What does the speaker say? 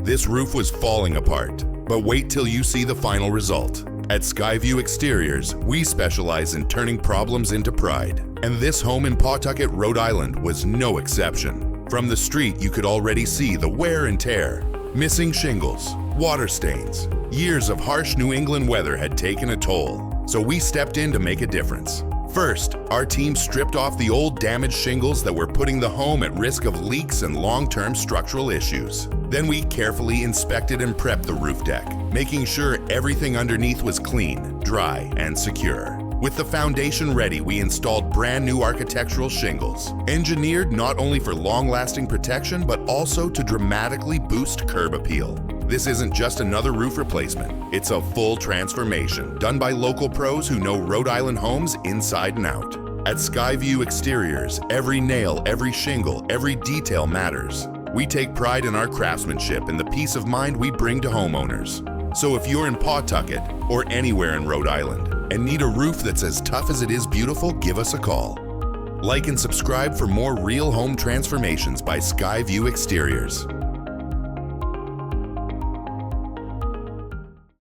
This roof was falling apart, but wait till you see the final result. At Skyview Exteriors, we specialize in turning problems into pride. And this home in Pawtucket, Rhode Island was no exception. From the street, you could already see the wear and tear. Missing shingles, water stains. Years of harsh New England weather had taken a toll, so we stepped in to make a difference. First, our team stripped off the old damaged shingles that were putting the home at risk of leaks and long-term structural issues. Then we carefully inspected and prepped the roof deck, making sure everything underneath was clean, dry, and secure. With the foundation ready, we installed brand new architectural shingles, engineered not only for long-lasting protection, but also to dramatically boost curb appeal. This isn't just another roof replacement. It's a full transformation done by local pros who know Rhode Island homes inside and out. At Skyview Exteriors, every nail, every shingle, every detail matters. We take pride in our craftsmanship and the peace of mind we bring to homeowners. So if you're in Pawtucket or anywhere in Rhode Island and need a roof that's as tough as it is beautiful, give us a call. Like and subscribe for more real home transformations by Skyview Exteriors.